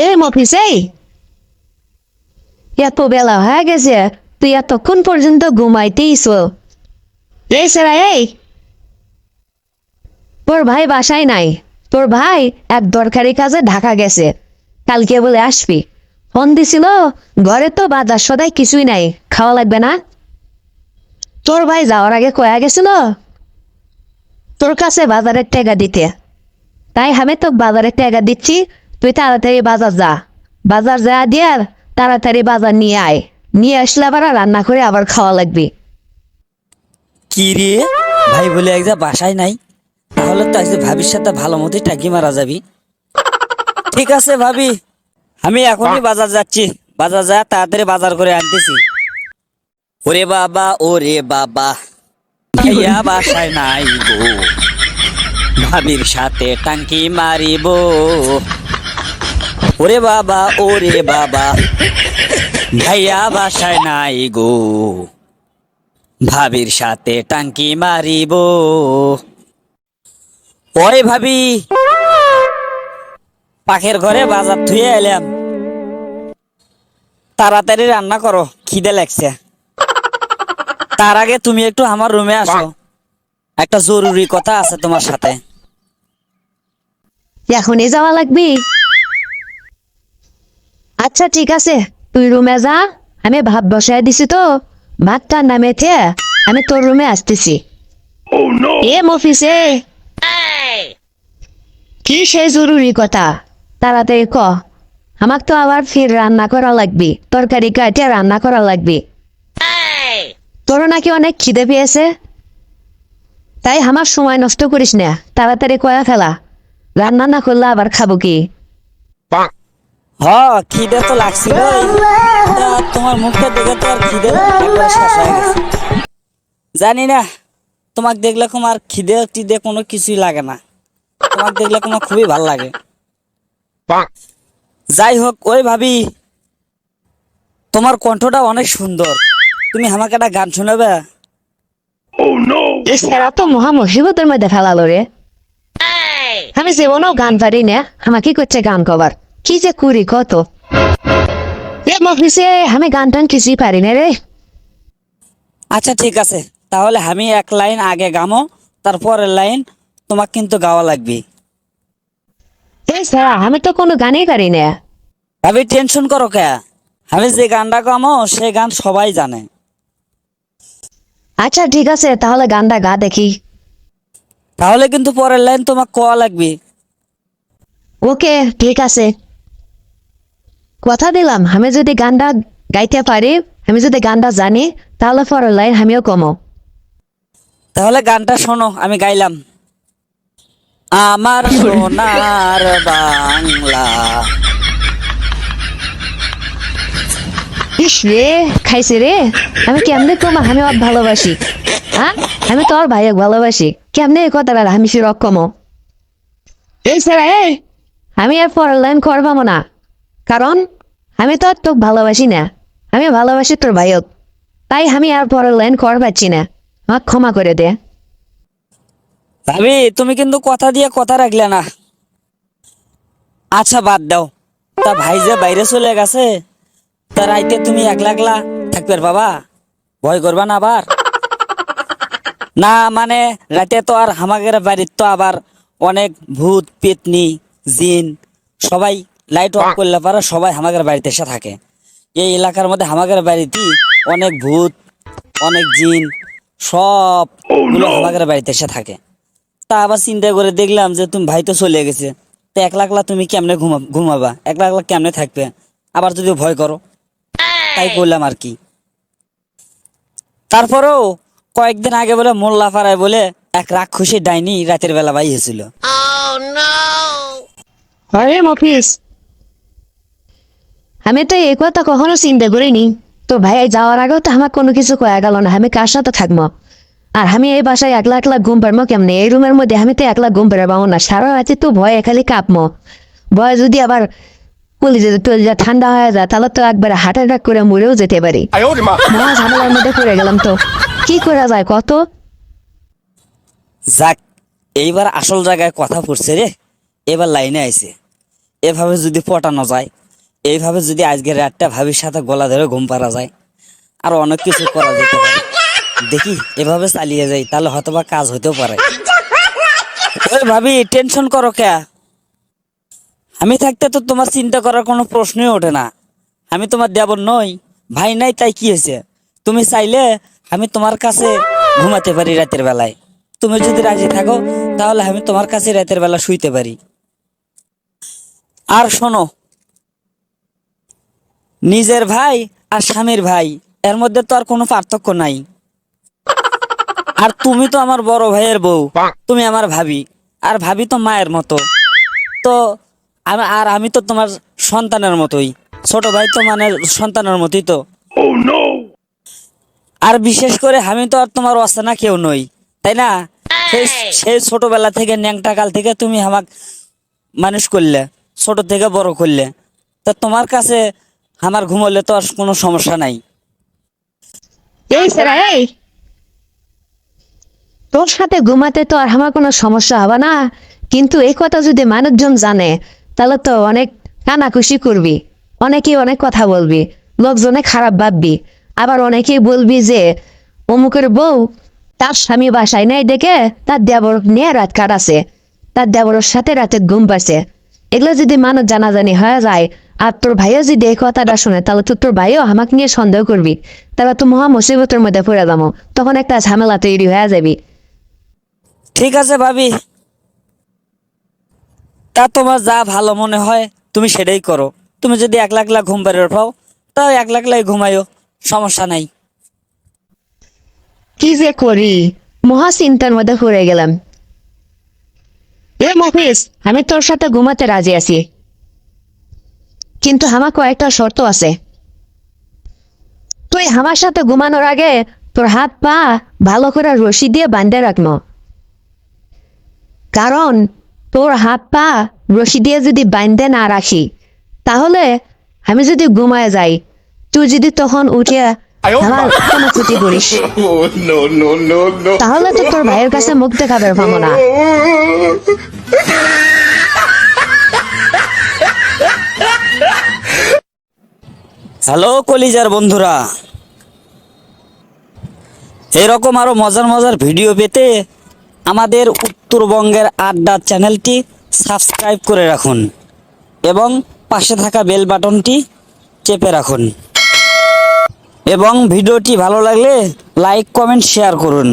এই মফিস এই, এত বেলা হয়ে গেছে, তুই এতক্ষণ পর্যন্ত ঘুমাইতেইছ? এই সেরা এই, তোর ভাই বাসায় নাই। তোর ভাই এক দরকারি কাজে ঢাকা গেছে, কালকে বলে আসবি। ফোন দিছিল, ঘরে তো বাজার সদাই কিছুই নাই, খাওয়া লাগবে না? তোর ভাই যাওয়ার আগে কয়া গেছিল তোর কাছে বাজারের টাকা দিতে, তাই আমি তো বাজারের টাকা দিচ্ছি। তুই তাড়াতাড়ি বাজার যা, বাজার যা দিয়ে তাড়াতাড়ি বাজার নিয়ে আয়। নিয়ে আসলে আবার রান্না করে আবার খাওয়া লাগবে। কি রে, ভাই বলে এক যা বাসায় নাই, তাহলে তো আজকে ভাবির সাথে ভালো মতোই টাকি মারা যাবি। ঠিক আছে ভাবি, আমি এখনই বাজার যাচ্ছি, বাজার যা তাড়াতাড়ি বাজার করে আনতেছি। ওরে বাবা, ওরে বাবা, ভাইয়া বাসায় নাই গো, ভাবির সাথে টাঙ্কি মারিব। ওরে বাবা, ওরে বাবা, ভাইয়া বাসায় নাই গো, ভাবির সাথে টাঙ্কি মারিব। ওরে ভাবি, পাখের ঘরে বাজার ধুয়ে এলাম, তাড়াতাড়ি রান্না করো, খিদে লাগছে। তার আগে তুমি একটু আমার রুমে আসো, একটা জরুরি কথা আছে তোমার সাথে। এখনই যাওয়া লাগবে? আচ্ছা ঠিক আছে, তুই রুমে যা, আমি ভাত বসায় দিছি তো, ভাতটা নামে থে আমি তোর রুমে আসতেছি। এ মফিসে, কি সেই জরুরি কথা, তাড়াতাড়ি ক। আমাক তো আবার ফির রান্না করা লাগবে, তরকারি কাটে রান্না করা লাগবে। তোর নাকি অনেক খিদে পেয়েছে, তাই আমার সময় নষ্ট করিস না, তাড়াতাড়ি কয়া ফেলা, রান্না না করলে আবার খাবো কি? হ, খিদে তো লাগছিল, তোমার মুখটা দেখে তো আর খিদে একবারে শেষ হয়ে গেছে। জানি না, তোমাকে দেখলে তোমার খিদে টিদে কোনো কিছুই লাগে না, তোমাকে দেখলে তোমার খুবই ভাল লাগে। যাই হোক, ওই ভাবি, তোমার কণ্ঠটা অনেক সুন্দর, তুমি আমাকে একটা গান শোনাবে? এরা তো মহা মুসিবতের মধ্যে ফেলালো রে। আমি জীবনেও গান পারি না, আমাকে কি করছে গান কবার, কি যে করি কত। মফিসে আমি গান টান কিছুই পারি না রে। আচ্ছা ঠিক আছে, তাহলে আমি এক লাইন আগে গামো, তারপরের লাইন তোমাকে কিন্তু গাওয়া লাগবে। এই স্যার, আমি তো কোনো গানই পারি না। ভাবি টেনশন করো কে, আমি যে গানটা গামো সে গান সবাই জানে। আচ্ছা ঠিক আছে, তাহলে গানটা গা দেখি। তাহলে কিন্তু পরের লাইন তোমাকে কোয়া লাগবে। ওকে ঠিক আছে, কথা দিলাম, আমি যদি গানটা গাইতে পারি, আমি যদি গানটা জানি, তাহলে পরের লাইন আমিও কমো। তাহলে গানটা শোনো, আমি গাইলাম। আমার সোনার বাংলা। ইস রে, খাইছে রে। আমি কেমনে কমা, আমি ওর ভালোবাসি। হ্যাঁ, আমি তোর ভাইকে ভালোবাসি, কেমনে এই কথাটা আমি সিরক কমো? এই স্যার এই, আমি আর পরের লাইন করবাম না, কারণ আমি তো আর তোকে ভালোবাসি না, আমি ভালোবাসি তোর ভাইক, তাই আমি আর পরের লাইন কর পাচ্ছি না, আমাকে ক্ষমা করে দে। ভাবি তুমি কিন্তু কথা দিয়ে কথা রাখলে না। আচ্ছা বাদ দাও, তা ভাই যে বাইরে চলে গেছে, তা রাইতে তুমি একলা একলা থাকবে বাবা, ভয় করবা না আবার? না মানে রাতে তো আর আমাদের বাড়ির তো আবার অনেক ভূত পেতনি জিন সবাই লাইট অফ করলে পারে সবাই আমাদের বাড়িতে এসে থাকে। এই এলাকার মধ্যে আমাদের বাড়িতে অনেক ভূত অনেক জিন সবগুলো আমাদের বাড়িতে এসে থাকে। তা আবার চিন্তা করে দেখলাম যে তুমি ভাই তো চলে গেছে, তো একলা একলা তুমি কেমনে ঘুমাবা, একলা একলা কেমনে থাকবে, আবার যদি ভয় করো, তাই করলাম আর কি। তারপরেও কয়েকদিন আগে বলে মোল্লা পাড়ায় বলে এক রাক্ষসী ডাইনি রাতের বেলা বাই হয়েছিল। আরে মফিস, আমি তো এই কথা কখনো চিন্তা করিনি। তো ভাই যাওয়ার আগেও তো আমার কোনো কিছু কয়া গেল না, আমি কার সাথে থাকবো? আর আমি এই বাসায় একলা একলা ঘুম পারবো কেমনে? এই রুমের মধ্যে আমি তো একলা ঘুম পারবো না, সারা রাতে তো ভয়ে খালি কাঁপমো। ভয় যদি আবার কলিজা ঠান্ডা হয়ে যায়, তাহলে তো একবার হার্ট অ্যাটাক করে মরেও যেতে পারি। মহা ঝামেলার মধ্যে পড়ে গেলাম, তো কি করা যায় কত? যাক, এইবার আসল জায়গায় কথা পড়ছে রে, এবার লাইনে আইছে। এভাবে যদি পটানো যায়, এইভাবে যদি আজকের রাতটা ভাবির সাথে গলা ধরে ঘুম পাড়া যায়, আর অনেক কিছু করা যেতে পারে। দেখি এভাবে চালিয়ে যাই, তাহলে হয়তো বা কাজ হতেও পারে। ওই ভাবি, টেনশন করো কে? আমি থাকতে তো তোমার চিন্তা করার কোনো প্রশ্নই ওঠে না। আমি তোমার দেবর নই, ভাই নাই, তাই কি হয়েছে? তুমি চাইলে আমি তোমার কাছে ঘুমাতে পারি রাতের বেলায়। তুমি যদি রাজি থাকো তাহলে আমি তোমার কাছে রাতের বেলা শুইতে পারি। আর শোনো, নিজের ভাই আর স্বামীর ভাই এর মধ্যে তো আর কোনো পার্থক্য নাই। আর তুমি তো আমার বড় ভাইয়ের বউ, তুমি আমার ভাবি, আর ভাবি তো মায়ের মতো। তো আমি তো তোমার সন্তানের মতোই, ছোট ভাই তো মানে সন্তানের মতোই তো। আর বিশেষ করে আমি তো আর তোমার অচেনা কেউ নই, তাই না? সেই সেই ছোটবেলা থেকে, ন্যাংটা কাল থেকে তুমি আমাকে মানুষ করলে, ছোট থেকে বড় করলে। তা তোমার কাছে আমার ঘুমোলে তো আর কোনো সমস্যা নাই। এই সেরা এই, তোর সাথে ঘুমাতে তো আর আমার কোনো সমস্যা হবে না, কিন্তু এই কথা যদি মানুষজন জানে তাহলে তো অনেক কানাকুশি করবি, অনেকেই অনেক কথা বলবি, লোকজনে খারাপ ভাববি। আবার অনেকেই বলবি যে অমুকের বউ তার স্বামী বাসায় নাই দেখে তার দেবর নিয়ে রাত কাটাছে, তার দেবরের সাথে রাতে ঘুম পাচ্ছে। এগুলো যদি মানুষ জানাজানি হয়ে যায়, আর তোর ভাইও যদি এই কথাটা শুনে, তাহলে তো তোর ভাইও আমাকে নিয়ে সন্দেহ করবি, তাহলে তো মহা মুসিবতের মধ্যে পড়ে যাবো, তখন একটা ঝামেলা তৈরি হয়ে যাবি। ঠিক আছে ভাবি, তা তোমার যা ভালো মনে হয় তুমি সেটাই করো। তুমি যদি একলা একলা ঘুম পাড়ে ওঠাও, তাও একলা একলাই ঘুমাইও, সমস্যা নাই। কি যে করি, মহা চিন্তার মধ্যে পড়ে গেলাম। এ মফিস, আমি তোর সাথে ঘুমাতে রাজি আছি, কিন্তু আমার কয়েকটা শর্ত আছে। তুই আমার সাথে ঘুমানোর আগে তোর হাত পা ভালো করে রশি দিয়ে বাঁধে রাখনো, কারণ তোর হাত পা রশি দিয়ে যদি বাঁধে না রাখি, তাহলে আমি যদি ঘুমায় যাই, তুই যদি তখন উঠে আমার কোনো ক্ষতি করিস, Oh, no, no, no, no. তাহলে তো তোর ভাইয়ের কাছে মুখ দেখাবে পাবো না। হ্যালো কলিজার বন্ধুরা, এরকম আরো মজার মজার ভিডিও পেতে আমাদের উত্তরবঙ্গের আড্ডা চ্যানেলটি সাবস্ক্রাইব করে রাখুন এবং পাশে থাকা বেল বাটনটি চেপে রাখুন, এবং ভিডিওটি ভালো লাগলে লাইক কমেন্ট শেয়ার করুন।